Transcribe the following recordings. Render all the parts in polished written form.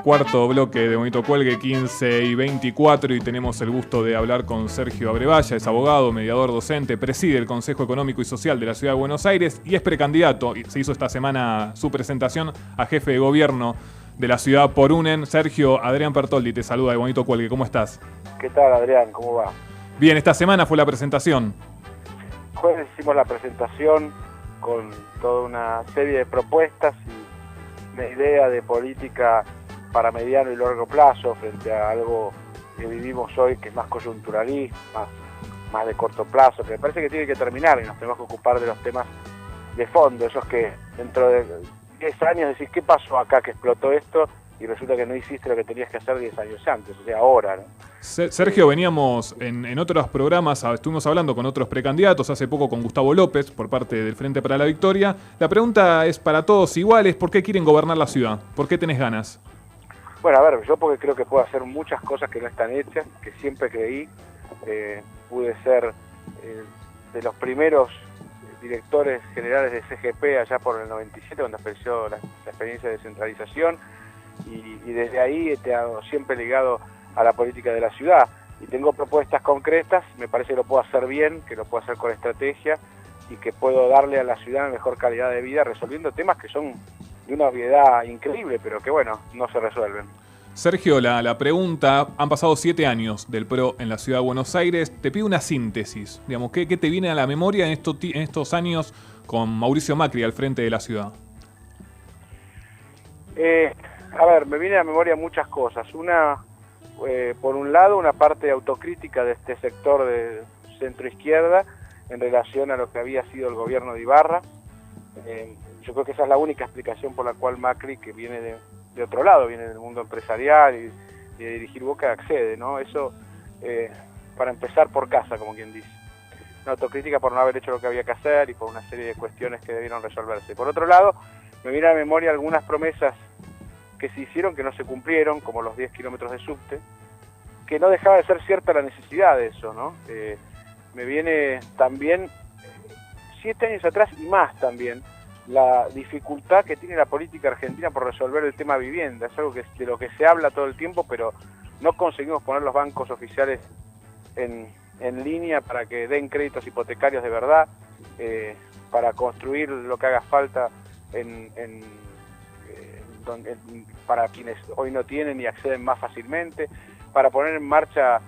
Cuarto bloque de Bonito Cuelgue, 15 y 24, y tenemos el gusto de hablar con Sergio Abrevaya. Es abogado, mediador docente, preside el Consejo Económico y Social de la Ciudad de Buenos Aires y es precandidato. Se hizo esta semana su presentación a jefe de gobierno de la ciudad por UNEN. Sergio, Adrián Pertoldi te saluda de Bonito Cuelgue. ¿Cómo estás? ¿Qué tal, Adrián? ¿Cómo va? Bien, esta semana fue la presentación. Jueves hicimos la presentación con toda una serie de propuestas y una idea de política para mediano y largo plazo frente a algo que vivimos hoy que es más coyunturalista, más de corto plazo, que me parece que tiene que terminar y nos tenemos que ocupar de los temas de fondo, esos que dentro de 10 años decís, ¿qué pasó acá que explotó esto? Y resulta que no hiciste lo que tenías que hacer 10 años antes, o sea, ahora, ¿no? Sergio, veníamos en otros programas, estuvimos hablando con otros precandidatos, hace poco con Gustavo López, por parte del Frente para la Victoria. La pregunta es para todos iguales, ¿por qué quieren gobernar la ciudad? ¿Por qué tenés ganas? Bueno, a ver, yo porque creo que puedo hacer muchas cosas que no están hechas, que siempre creí. Pude ser de los primeros directores generales de CGP allá por el 97, cuando apareció la experiencia de descentralización, y desde ahí he estado siempre ligado a la política de la ciudad. Y tengo propuestas concretas, me parece que lo puedo hacer bien, que lo puedo hacer con estrategia, y que puedo darle a la ciudad una mejor calidad de vida, resolviendo temas que son de una obviedad increíble, pero que bueno, no se resuelven. Sergio, la pregunta, han pasado 7 años del PRO en la ciudad de Buenos Aires, te pido una síntesis, digamos, ¿qué te viene a la memoria en estos años con Mauricio Macri al frente de la ciudad? A ver, me viene a la memoria muchas cosas. Una, por un lado, una parte autocrítica de este sector de centro-izquierda en relación a lo que había sido el gobierno de Ibarra. Yo creo que esa es la única explicación por la cual Macri, que viene de otro lado, viene del mundo empresarial y de dirigir Boca, accede, ¿no? Eso, para empezar por casa, como quien dice. Una autocrítica por no haber hecho lo que había que hacer y por una serie de cuestiones que debieron resolverse. Por otro lado, me viene a la memoria algunas promesas que se hicieron que no se cumplieron, como los 10 kilómetros de subte, que no dejaba de ser cierta la necesidad de eso, ¿no? Me viene también, 7 años atrás y más también, la dificultad que tiene la política argentina por resolver el tema vivienda. Es algo de lo que se habla todo el tiempo, pero no conseguimos poner los bancos oficiales en línea para que den créditos hipotecarios de verdad, para construir lo que haga falta para quienes hoy no tienen y acceden más fácilmente, para poner en marcha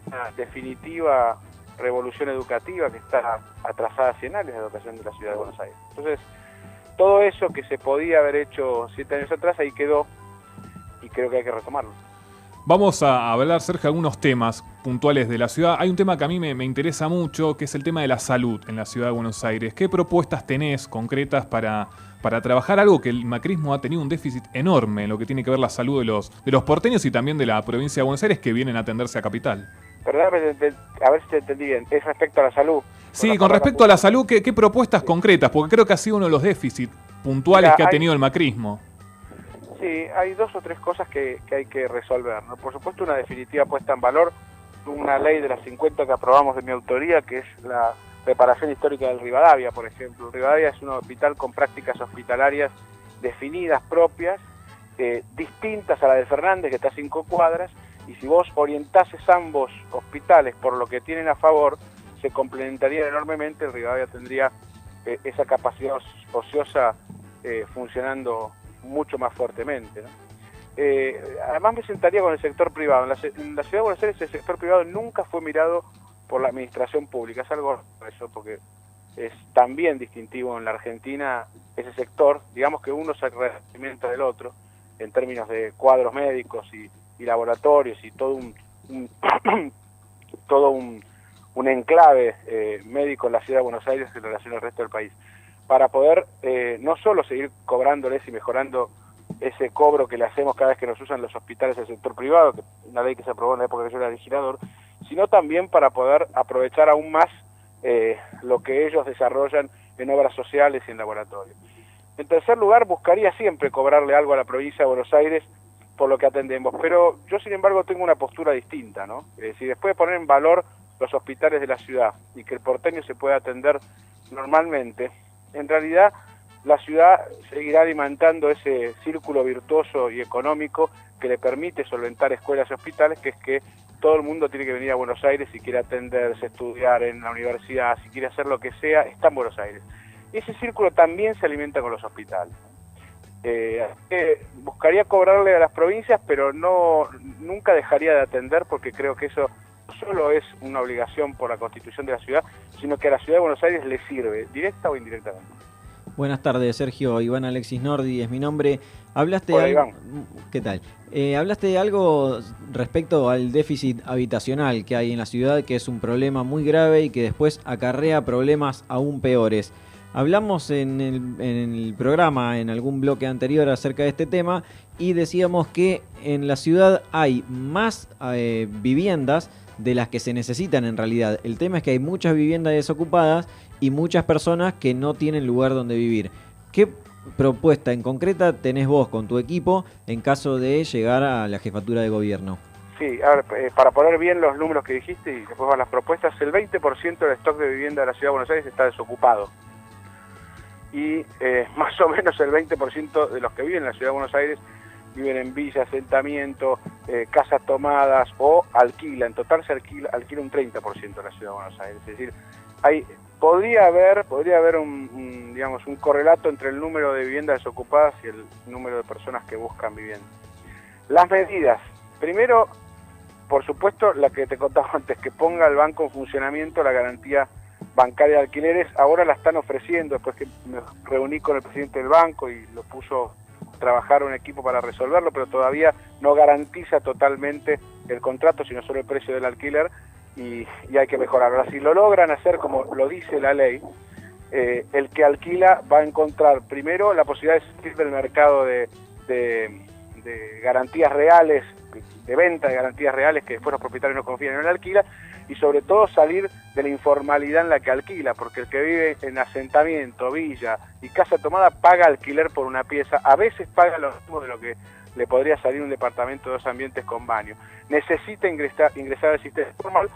una definitiva revolución educativa que está atrasada 100 años de educación de la ciudad de Buenos Aires. Entonces, todo eso que se podía haber hecho 7 años atrás, ahí quedó, y creo que hay que retomarlo. Vamos a hablar, Sergio, algunos temas puntuales de la ciudad. Hay un tema que a mí me interesa mucho, que es el tema de la salud en la ciudad de Buenos Aires. ¿Qué propuestas tenés concretas para trabajar algo que el macrismo ha tenido un déficit enorme en lo que tiene que ver la salud de los porteños y también de la provincia de Buenos Aires que vienen a atenderse a Capital? Perdóname, a ver si te entendí bien. ¿Es respecto a la salud? Sí, con respecto a la salud, ¿qué propuestas concretas? Porque creo que ha sido uno de los déficits puntuales que ha tenido el macrismo. Sí, hay 2 o 3 cosas que hay que resolver, ¿no? Por supuesto, una definitiva puesta en valor, una ley de las 50 que aprobamos de mi autoría, que es la reparación histórica del Rivadavia, por ejemplo. El Rivadavia es un hospital con prácticas hospitalarias definidas, propias, distintas a la de Fernández, que está a 5 cuadras, y si vos orientases ambos hospitales por lo que tienen a favor, se complementarían enormemente. El Rivadavia tendría esa capacidad ociosa funcionando mucho más fuertemente, ¿no? Además me sentaría con el sector privado. En la ciudad de Buenos Aires el sector privado nunca fue mirado por la administración pública. Es algo eso, porque es también distintivo en la Argentina ese sector. Digamos que uno se realimenta del otro en términos de cuadros médicos y laboratorios y todo un enclave médico en la ciudad de Buenos Aires en relación al resto del país, para poder no solo seguir cobrándoles y mejorando ese cobro que le hacemos cada vez que nos usan los hospitales del sector privado, que es una ley que se aprobó en la época que yo era legislador, sino también para poder aprovechar aún más lo que ellos desarrollan en obras sociales y en laboratorios. En tercer lugar, buscaría siempre cobrarle algo a la provincia de Buenos Aires por lo que atendemos, pero yo sin embargo tengo una postura distinta, ¿no? Es decir, después de poner en valor los hospitales de la ciudad y que el porteño se pueda atender normalmente, en realidad la ciudad seguirá alimentando ese círculo virtuoso y económico que le permite solventar escuelas y hospitales, que es que todo el mundo tiene que venir a Buenos Aires si quiere atenderse, estudiar en la universidad, si quiere hacer lo que sea, está en Buenos Aires. Y ese círculo también se alimenta con los hospitales. Buscaría cobrarle a las provincias, pero nunca dejaría de atender, porque creo que eso no solo es una obligación por la Constitución de la ciudad, sino que a la ciudad de Buenos Aires le sirve, directa o indirectamente. Buenas tardes, Sergio. Iván Alexis Nordi es mi nombre. Hablaste Hola, Iván. ¿Qué tal? Hablaste de algo respecto al déficit habitacional que hay en la ciudad, que es un problema muy grave y que después acarrea problemas aún peores. Hablamos en el programa, en algún bloque anterior, acerca de este tema, y decíamos que en la ciudad hay más viviendas de las que se necesitan en realidad. El tema es que hay muchas viviendas desocupadas y muchas personas que no tienen lugar donde vivir. ¿Qué propuesta en concreta tenés vos con tu equipo en caso de llegar a la jefatura de gobierno? Sí, a ver, para poner bien los números que dijiste y después van las propuestas, el 20% del stock de vivienda de la ciudad de Buenos Aires está desocupado. Y más o menos el 20% de los que viven en la ciudad de Buenos Aires viven en villas, asentamientos, casas tomadas o alquila. En total se alquila un 30% de la ciudad de Buenos Aires. Es decir, podría haber un correlato entre el número de viviendas desocupadas y el número de personas que buscan vivienda. Las medidas. Primero, por supuesto, la que te contaba antes, que ponga el banco en funcionamiento la garantía bancaria de alquileres. Ahora la están ofreciendo, después que me reuní con el presidente del banco y lo puso a trabajar un equipo para resolverlo, pero todavía no garantiza totalmente el contrato, sino solo el precio del alquiler, y hay que mejorarlo. Ahora, si lo logran hacer como lo dice la ley, el que alquila va a encontrar primero la posibilidad de salir del mercado de garantías reales, de venta de garantías reales, que después los propietarios no confían en el alquila, y sobre todo salir de la informalidad en la que alquila, porque el que vive en asentamiento, villa y casa tomada paga alquiler por una pieza, a veces paga lo mismo de lo que le podría salir un departamento de 2 ambientes con baño. Necesita ingresar al sistema formal.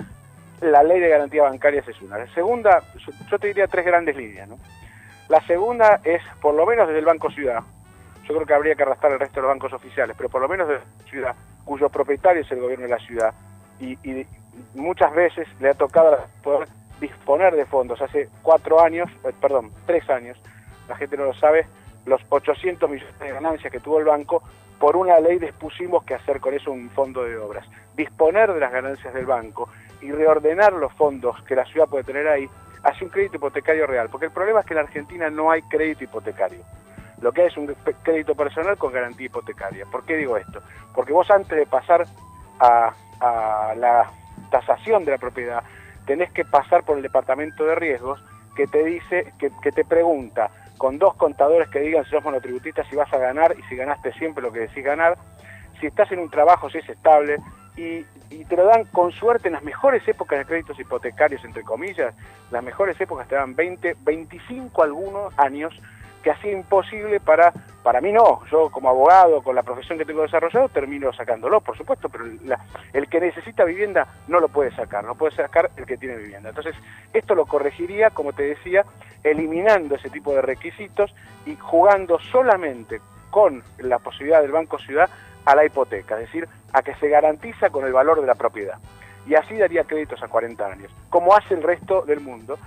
La ley de garantía bancaria es una. La segunda, yo te diría 3 grandes líneas, ¿no? La segunda es, por lo menos desde el Banco Ciudad, yo creo que habría que arrastrar el resto de los bancos oficiales, pero por lo menos desde la ciudad, cuyo propietario es el gobierno de la ciudad, y muchas veces le ha tocado poder disponer de fondos. Hace 3 años, la gente no lo sabe, los 800 millones de ganancias que tuvo el banco, por una ley dispusimos que hacer con eso un fondo de obras. Disponer de las ganancias del banco y reordenar los fondos que la ciudad puede tener ahí hacia un crédito hipotecario real, porque el problema es que en la Argentina no hay crédito hipotecario. Lo que hay es un crédito personal con garantía hipotecaria. ¿Por qué digo esto? Porque vos, antes de pasar a la tasación de la propiedad, tenés que pasar por el departamento de riesgos, que te dice, que te pregunta, con 2 contadores que digan si sos monotributista, si vas a ganar y si ganaste siempre lo que decís ganar, si estás en un trabajo, si es estable, y te lo dan con suerte en las mejores épocas de créditos hipotecarios, entre comillas. Las mejores épocas te dan 20, 25 algunos años, que hacía imposible para mí. No, yo como abogado, con la profesión que tengo desarrollado, termino sacándolo, por supuesto, pero el que necesita vivienda no lo puede sacar el que tiene vivienda. Entonces, esto lo corregiría, como te decía, eliminando ese tipo de requisitos y jugando solamente con la posibilidad del Banco Ciudad a la hipoteca, es decir, a que se garantiza con el valor de la propiedad. Y así daría créditos a 40 años, como hace el resto del mundo.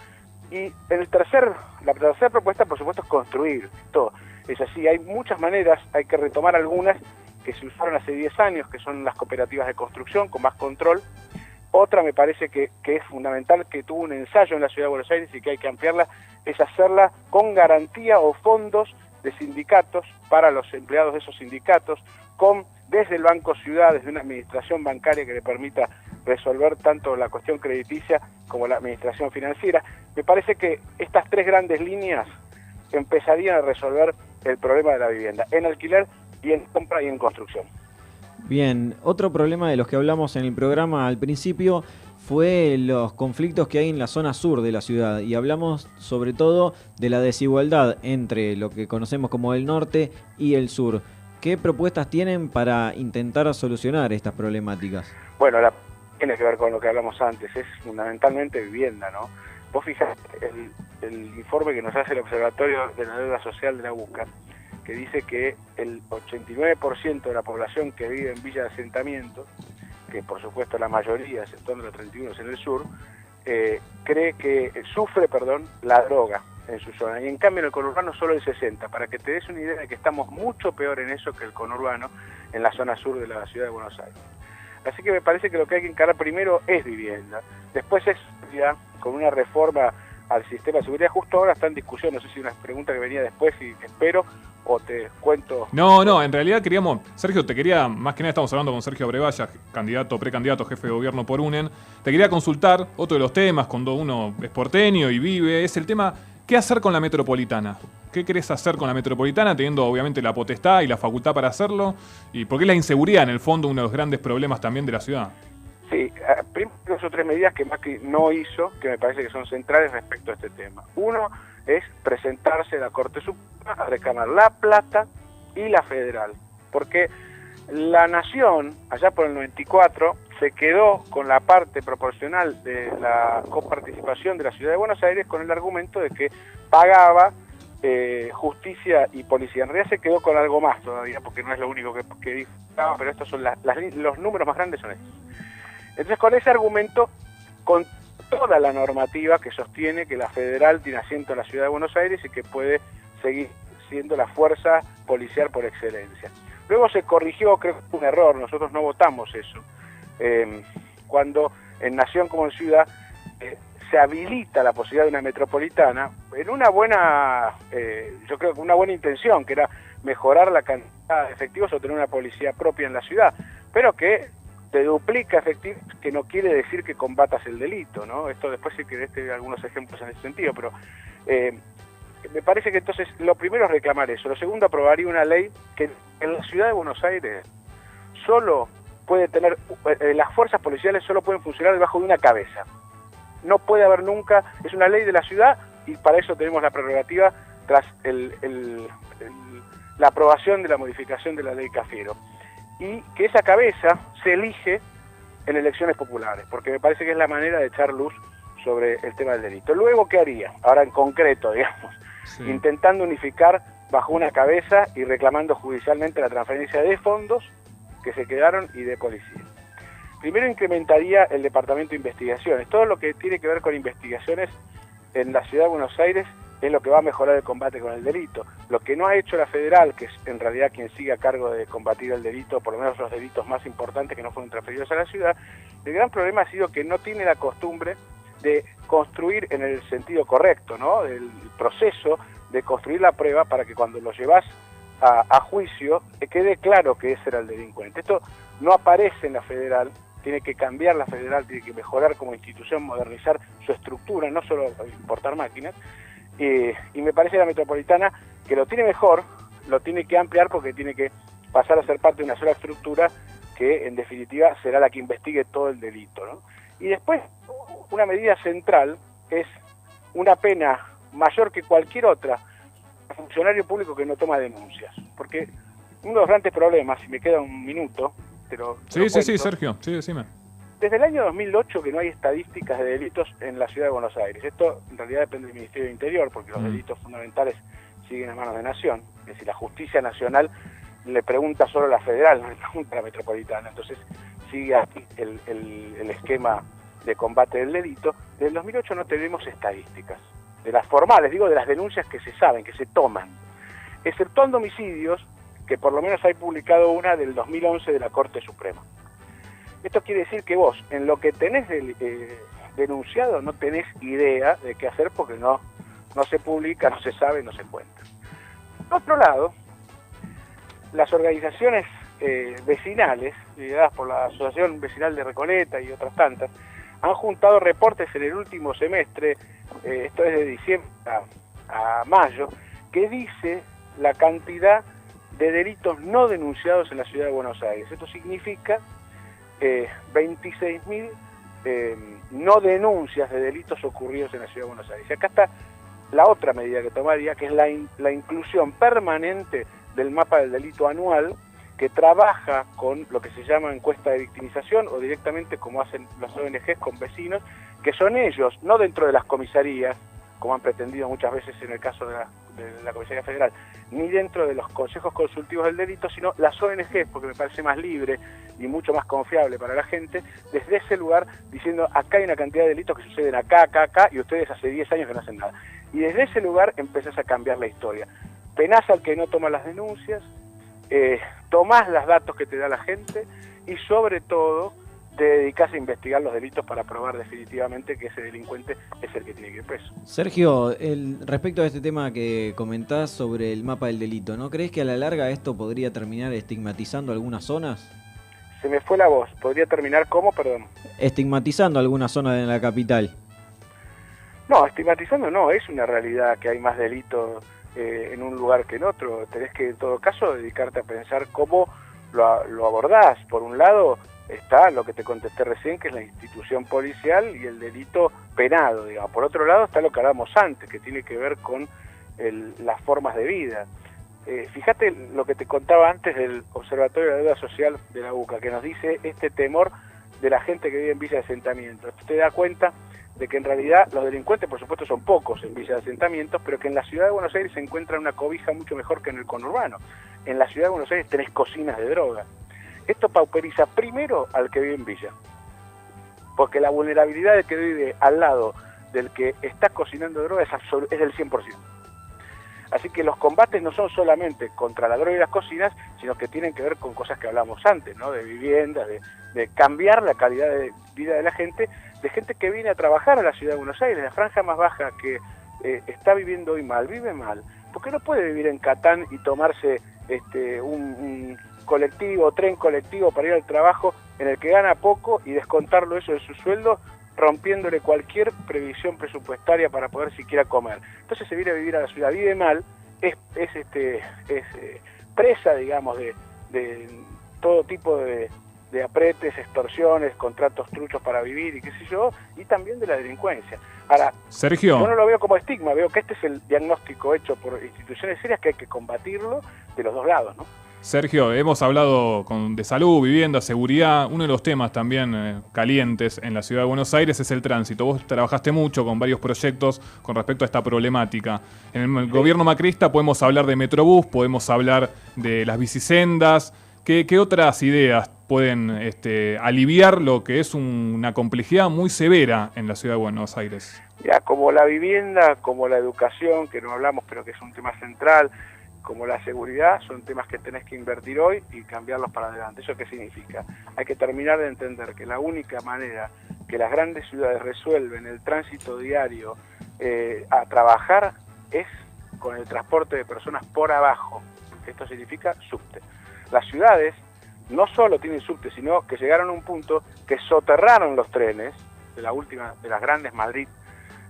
Y la tercera propuesta, por supuesto, es construir todo. Es así, hay muchas maneras, hay que retomar algunas que se usaron hace 10 años, que son las cooperativas de construcción, con más control. Otra me parece que es fundamental, que tuvo un ensayo en la Ciudad de Buenos Aires y que hay que ampliarla, es hacerla con garantía o fondos de sindicatos para los empleados de esos sindicatos, desde el Banco Ciudad, desde una administración bancaria que le permita resolver tanto la cuestión crediticia como la administración financiera. Me parece que estas 3 grandes líneas empezarían a resolver el problema de la vivienda, en alquiler y en compra y en construcción. Bien, otro problema de los que hablamos en el programa al principio fue los conflictos que hay en la zona sur de la ciudad, y hablamos sobre todo de la desigualdad entre lo que conocemos como el norte y el sur. ¿Qué propuestas tienen para intentar solucionar estas problemáticas? Bueno, tiene que ver con lo que hablamos antes, es fundamentalmente vivienda, ¿no? Vos fijate el informe que nos hace el Observatorio de la Deuda Social de la UCA, que dice que el 89% de la población que vive en Villa de Asentamiento, que por supuesto la mayoría, es en torno a los 31 en el sur, sufre la droga en su zona, y en cambio en el conurbano solo el 60%, para que te des una idea de que estamos mucho peor en eso que el conurbano en la zona sur de la ciudad de Buenos Aires. Así que me parece que lo que hay que encarar primero es vivienda, después es ya con una reforma al sistema de seguridad. Justo ahora está en discusión, no sé si una pregunta que venía después y espero, o te cuento. No, en realidad queríamos, Sergio, más que nada estamos hablando con Sergio Abrevaya, precandidato, jefe de gobierno por UNEN. Te quería consultar, otro de los temas, cuando uno es porteño y vive, es el tema, ¿qué hacer con la metropolitana? ¿Qué querés hacer con la metropolitana, teniendo obviamente la potestad y la facultad para hacerlo? ¿Y por qué la inseguridad, en el fondo, uno de los grandes problemas también de la ciudad? Sí, primero 2 o 3 medidas que Macri no hizo, que me parece que son centrales respecto a este tema. Uno es presentarse a la Corte Suprema a reclamar la plata y la federal, porque la Nación, allá por el 94, se quedó con la parte proporcional de la coparticipación de la Ciudad de Buenos Aires con el argumento de que pagaba justicia y policía. En realidad se quedó con algo más todavía, porque no es lo único que dijo, pero estos son los números más grandes son estos. Entonces, con ese argumento, con toda la normativa que sostiene que la federal tiene asiento en la Ciudad de Buenos Aires y que puede seguir siendo la fuerza policial por excelencia. Luego se corrigió, creo que fue un error, nosotros no votamos eso, cuando en Nación como en Ciudad se habilita la posibilidad de una metropolitana en una buena, yo creo que una buena intención, que era mejorar la cantidad de efectivos o tener una policía propia en la ciudad, pero que te duplica efectivos, que no quiere decir que combatas el delito, ¿no? Esto después sí que dé algunos ejemplos en ese sentido, pero me parece que entonces lo primero es reclamar eso. Lo segundo, aprobaría una ley que en la ciudad de Buenos Aires solo puede tener, las fuerzas policiales solo pueden funcionar debajo de una cabeza. No puede haber nunca, es una ley de la ciudad y para eso tenemos la prerrogativa tras la aprobación de la modificación de la ley Cafiero. Y que esa cabeza se elige en elecciones populares, porque me parece que es la manera de echar luz sobre el tema del delito. Luego, ¿qué haría? Ahora en concreto, digamos, sí, intentando unificar bajo una cabeza y reclamando judicialmente la transferencia de fondos que se quedaron y de policía. Primero incrementaría el Departamento de Investigaciones. Todo lo que tiene que ver con investigaciones en la Ciudad de Buenos Aires es lo que va a mejorar el combate con el delito. Lo que no ha hecho la federal, que es en realidad quien sigue a cargo de combatir el delito, por lo menos los delitos más importantes que no fueron transferidos a la ciudad, el gran problema ha sido que no tiene la costumbre de construir en el sentido correcto, ¿no? El proceso de construir la prueba para que cuando lo llevas a juicio quede claro que ese era el delincuente. Esto no aparece en la federal, tiene que cambiar la federal, tiene que mejorar como institución, modernizar su estructura, no solo importar máquinas. Y me parece la metropolitana que lo tiene mejor, lo tiene que ampliar porque tiene que pasar a ser parte de una sola estructura que en definitiva será la que investigue todo el delito, ¿no? Y después una medida central es una pena mayor que cualquier otra a funcionario público que no toma denuncias, porque uno de los grandes problemas, si me queda un minuto, te lo Sí, Sergio, sí, decime. Desde el año 2008 que no hay estadísticas de delitos en la Ciudad de Buenos Aires. Esto en realidad depende del Ministerio del Interior, porque los delitos fundamentales siguen en manos de Nación. Es decir, la justicia nacional le pregunta solo a la federal, no le pregunta a la metropolitana. Entonces sigue aquí el esquema de combate del delito. Desde el 2008 no tenemos estadísticas, de las formales, digo, de las denuncias que se saben, que se toman. Exceptuando homicidios, que por lo menos hay publicado una del 2011 de la Corte Suprema. Esto quiere decir que vos, en lo que tenés denunciado, no tenés idea de qué hacer porque no se publica, no se sabe, no se cuenta. Por otro lado, las organizaciones vecinales, lideradas por la Asociación Vecinal de Recoleta y otras tantas, han juntado reportes en el último semestre, esto es de diciembre a mayo, que dice la cantidad de delitos no denunciados en la Ciudad de Buenos Aires. Esto significa 26.000 no denuncias de delitos ocurridos en la Ciudad de Buenos Aires. Y acá está la otra medida que tomaría, que es la inclusión permanente del mapa del delito anual que trabaja con lo que se llama encuesta de victimización o directamente como hacen las ONGs con vecinos, que son ellos, no dentro de las comisarías, como han pretendido muchas veces en el caso de la Comisaría Federal, ni dentro de los consejos consultivos del delito, sino las ONGs, porque me parece más libre y mucho más confiable para la gente, desde ese lugar diciendo acá hay una cantidad de delitos que suceden acá, y ustedes hace 10 años que no hacen nada. Y desde ese lugar empezás a cambiar la historia. Penás al que no toma las denuncias, tomás los datos que te da la gente y sobre todo te dedicás a investigar los delitos para probar definitivamente que ese delincuente es el que tiene que ir preso. Sergio, respecto a este tema que comentás sobre el mapa del delito, ¿no crees que a la larga esto podría terminar estigmatizando algunas zonas? Se me fue la voz. ¿Podría terminar cómo? Perdón. Estigmatizando algunas zonas de la capital. No, estigmatizando no. Es una realidad que hay más delitos en un lugar que en otro. Tenés que, en todo caso, dedicarte a pensar cómo lo abordás. Por un lado está lo que te contesté recién, que es la institución policial y el delito penado, digamos. Por otro lado está lo que hablábamos antes, que tiene que ver con las formas de vida. Fíjate lo que te contaba antes del Observatorio de la Deuda Social de la UCA, que nos dice este temor de la gente que vive en villas de asentamientos. Te das cuenta de que en realidad los delincuentes, por supuesto, son pocos en villas de asentamientos, pero que en la ciudad de Buenos Aires se encuentra una cobija mucho mejor que en el conurbano. En la ciudad de Buenos Aires tenés cocinas de droga. Esto pauperiza primero al que vive en villa, porque la vulnerabilidad del que vive al lado del que está cocinando droga es del 100%. Así que los combates no son solamente contra la droga y las cocinas, sino que tienen que ver con cosas que hablamos antes, ¿no? De viviendas, de cambiar la calidad de vida de la gente, de gente que viene a trabajar a la ciudad de Buenos Aires, la franja más baja que está viviendo hoy mal, vive mal, porque no puede vivir en Catán y tomarse un colectivo, tren colectivo para ir al trabajo en el que gana poco y descontarlo eso de su sueldo, rompiéndole cualquier previsión presupuestaria para poder siquiera comer. Entonces se viene a vivir a la ciudad, vive mal, es presa, digamos, de todo tipo de apretes, extorsiones, contratos truchos para vivir y qué sé yo, y también de la delincuencia. Ahora, Sergio, yo no lo veo como estigma, veo que este es el diagnóstico hecho por instituciones serias que hay que combatirlo de los dos lados, ¿no? Sergio, hemos hablado de salud, vivienda, seguridad. Uno de los temas también calientes en la ciudad de Buenos Aires es el tránsito. Vos trabajaste mucho con varios proyectos con respecto a esta problemática. En el gobierno macrista podemos hablar de Metrobús, podemos hablar de las bicisendas. ¿Qué otras ideas pueden aliviar lo que es una complejidad muy severa en la ciudad de Buenos Aires? Ya, como la vivienda, como la educación, que no hablamos pero que es un tema central, como la seguridad, son temas que tenés que invertir hoy y cambiarlos para adelante. ¿Eso qué significa? Hay que terminar de entender que la única manera que las grandes ciudades resuelven el tránsito diario a trabajar es con el transporte de personas por abajo. Esto significa subte. Las ciudades no solo tienen subte, sino que llegaron a un punto que soterraron los trenes. De la última, de las grandes, Madrid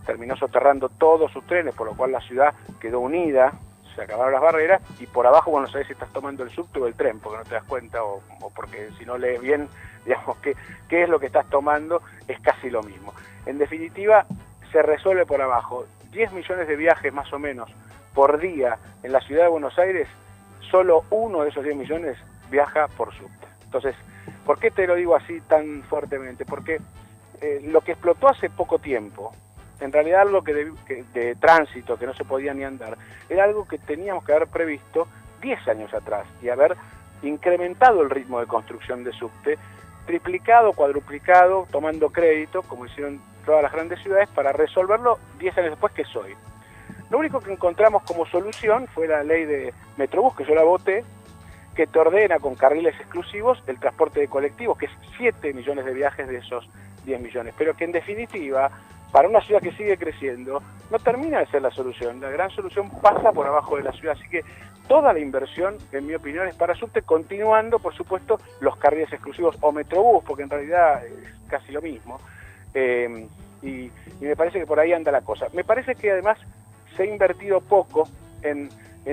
terminó soterrando todos sus trenes, por lo cual la ciudad quedó unida, se acabaron las barreras, y por abajo Buenos Aires estás tomando el subte o el tren, porque no te das cuenta, o porque si no lees bien, digamos, qué es lo que estás tomando, es casi lo mismo. En definitiva, se resuelve por abajo. 10 millones de viajes más o menos por día en la ciudad de Buenos Aires, solo uno de esos 10 millones viaja por subte. Entonces, ¿por qué te lo digo así tan fuertemente? Porque lo que explotó hace poco tiempo, en realidad algo de tránsito, que no se podía ni andar, era algo que teníamos que haber previsto 10 años atrás y haber incrementado el ritmo de construcción de subte, triplicado, cuadruplicado, tomando crédito, como hicieron todas las grandes ciudades, para resolverlo 10 años después, que es hoy. Lo único que encontramos como solución fue la ley de Metrobús, que yo la voté, que te ordena con carriles exclusivos el transporte de colectivos, que es 7 millones de viajes de esos 10 millones, pero que en definitiva, para una ciudad que sigue creciendo, no termina de ser la solución. La gran solución pasa por abajo de la ciudad, así que toda la inversión, en mi opinión, es para subte, continuando, por supuesto, los carriles exclusivos o Metrobús, porque en realidad es casi lo mismo, y me parece que por ahí anda la cosa. Me parece que además se ha invertido poco en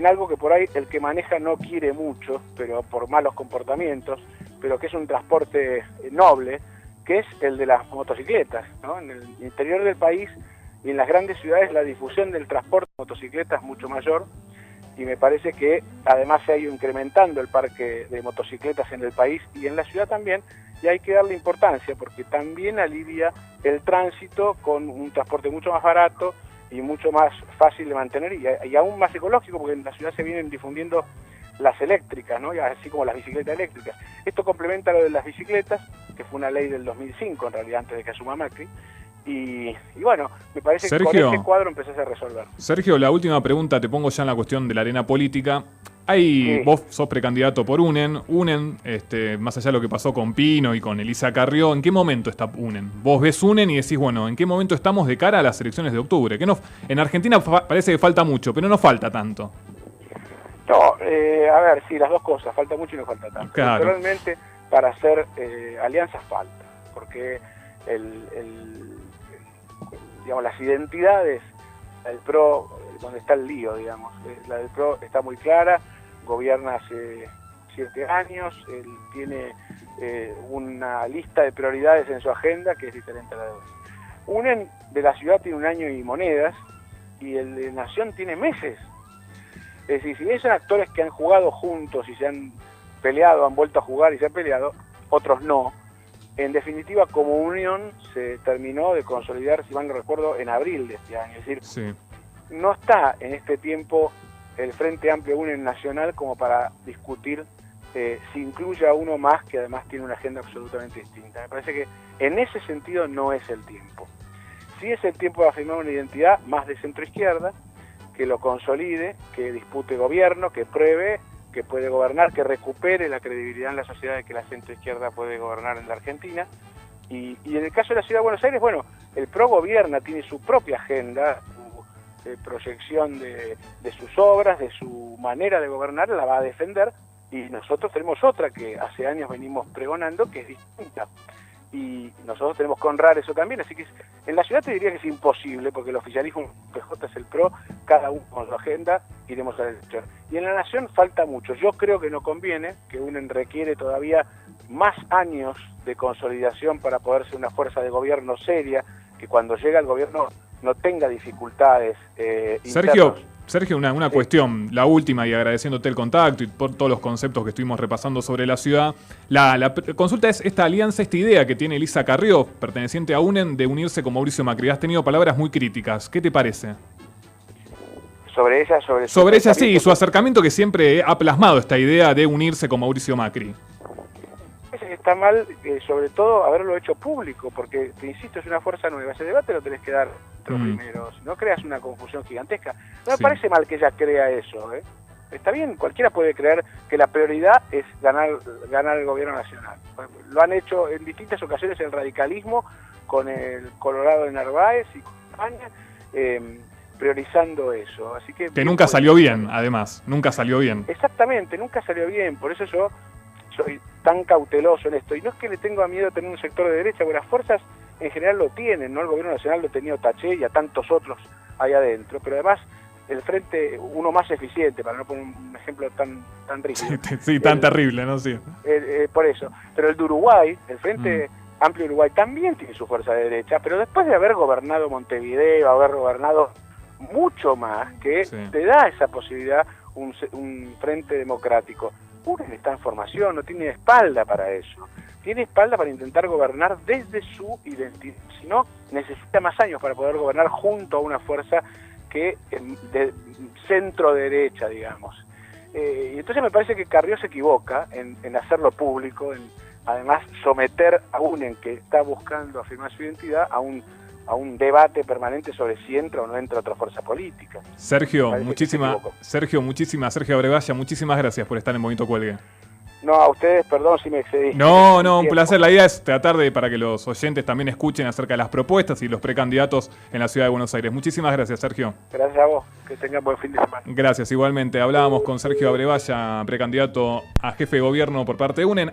algo que por ahí el que maneja no quiere mucho, pero por malos comportamientos, pero que es un transporte noble, que es el de las motocicletas, ¿no? En el interior del país y en las grandes ciudades la difusión del transporte de motocicletas es mucho mayor, y me parece que además se ha ido incrementando el parque de motocicletas en el país y en la ciudad también, y hay que darle importancia porque también alivia el tránsito con un transporte mucho más barato y mucho más fácil de mantener y aún más ecológico, porque en la ciudad se vienen difundiendo las eléctricas, ¿no? Y así como las bicicletas eléctricas. Esto complementa lo de las bicicletas, que fue una ley del 2005, en realidad, antes de que asuma Macri. Y bueno, me parece Sergio, que con ese cuadro empezás a resolver. Sergio, la última pregunta te pongo ya en la cuestión de la arena política. Sí. Vos sos precandidato por UNEN. UNEN, más allá de lo que pasó con Pino y con Elisa Carrió, ¿en qué momento está UNEN? Vos ves UNEN y decís, bueno, ¿en qué momento estamos de cara a las elecciones de octubre? Que no, en Argentina parece que falta mucho, pero no falta tanto. No, a ver, sí, las dos cosas, falta mucho y no falta tanto. Claro. Realmente para hacer alianzas falta, porque digamos, las identidades del PRO, donde está el lío, digamos, la del PRO está muy clara, gobierna hace 7 años, él tiene una lista de prioridades en su agenda que es diferente a la de hoy. UNEN de la ciudad tiene 1 año y monedas, y el de Nación tiene meses. Es decir, si bien son actores que han jugado juntos y se han peleado, han vuelto a jugar y se han peleado, otros no. En definitiva, como unión se terminó de consolidar, si mal no recuerdo, en abril de este año. Es decir, Sí. no está en este tiempo el Frente Amplio UNEN Nacional como para discutir si incluye a uno más que además tiene una agenda absolutamente distinta. Me parece que en ese sentido no es el tiempo. Sí es el tiempo de afirmar una identidad más de centro-izquierda, que lo consolide, que dispute gobierno, que pruebe que puede gobernar, que recupere la credibilidad en la sociedad de que la centroizquierda puede gobernar en la Argentina. Y en el caso de la Ciudad de Buenos Aires, bueno, el PRO gobierna, tiene su propia agenda, su proyección de sus obras, de su manera de gobernar, la va a defender, y nosotros tenemos otra que hace años venimos pregonando, que es distinta. Y nosotros tenemos que honrar eso también, así que en la ciudad te diría que es imposible, porque el oficialismo PJ es el PRO, cada uno con su agenda, iremos a la elección. Y en la Nación falta mucho, yo creo que no conviene, que UNEN requiere todavía más años de consolidación para poder ser una fuerza de gobierno seria, que cuando llega al gobierno no tenga dificultades internos. Sergio, una cuestión, la última, y agradeciéndote el contacto y por todos los conceptos que estuvimos repasando sobre la ciudad. La consulta es esta alianza, esta idea que tiene Elisa Carrió, perteneciente a UNEN, de unirse con Mauricio Macri. Has tenido palabras muy críticas. ¿Qué te parece? Sobre ella, sí, su acercamiento que siempre ha plasmado esta idea de unirse con Mauricio Macri. Está mal, sobre todo, haberlo hecho público, porque, te insisto, es una fuerza nueva. Ese debate lo tenés que dar primero, si no creas una confusión gigantesca. No me parece mal que ella crea eso, ¿eh? Está bien, cualquiera puede creer que la prioridad es ganar el gobierno nacional. Lo han hecho en distintas ocasiones el radicalismo, con el Colorado de Narváez y con España, priorizando eso. Así que nunca salió bien, además, nunca salió bien. Exactamente, nunca salió bien, por eso yo soy tan cauteloso en esto, y no es que le tenga miedo a tener un sector de derecha, porque las fuerzas en general lo tienen, ¿no? El gobierno nacional lo tenía Taché y a tantos otros ahí adentro, pero además el frente, uno más eficiente, para no poner un ejemplo tan rígido. Sí, tan terrible, ¿no? Sí. Por eso, pero el de Uruguay, el Frente Amplio Uruguay también tiene su fuerza de derecha, pero después de haber gobernado Montevideo, haber gobernado mucho más, que te da esa posibilidad un frente democrático. UNEN está en formación, no tiene espalda para eso. Tiene espalda para intentar gobernar desde su identidad. Si no, necesita más años para poder gobernar junto a una fuerza que de centro derecha, digamos. Y entonces me parece que Carrió se equivoca en hacerlo público, en además someter a UNEN, que está buscando afirmar su identidad, a un debate permanente sobre si entra o no entra otra fuerza política. Sergio Abrevaya, muchísimas gracias por estar en Movimiento Cuelgue. No, a ustedes, perdón si me excedí. No, un placer. La idea es tratar de, para que los oyentes también escuchen acerca de las propuestas y los precandidatos en la Ciudad de Buenos Aires. Muchísimas gracias, Sergio. Gracias a vos. Que tengan buen fin de semana. Gracias, igualmente. Hablábamos con Sergio Abrevaya, precandidato a jefe de gobierno por parte de UNEN.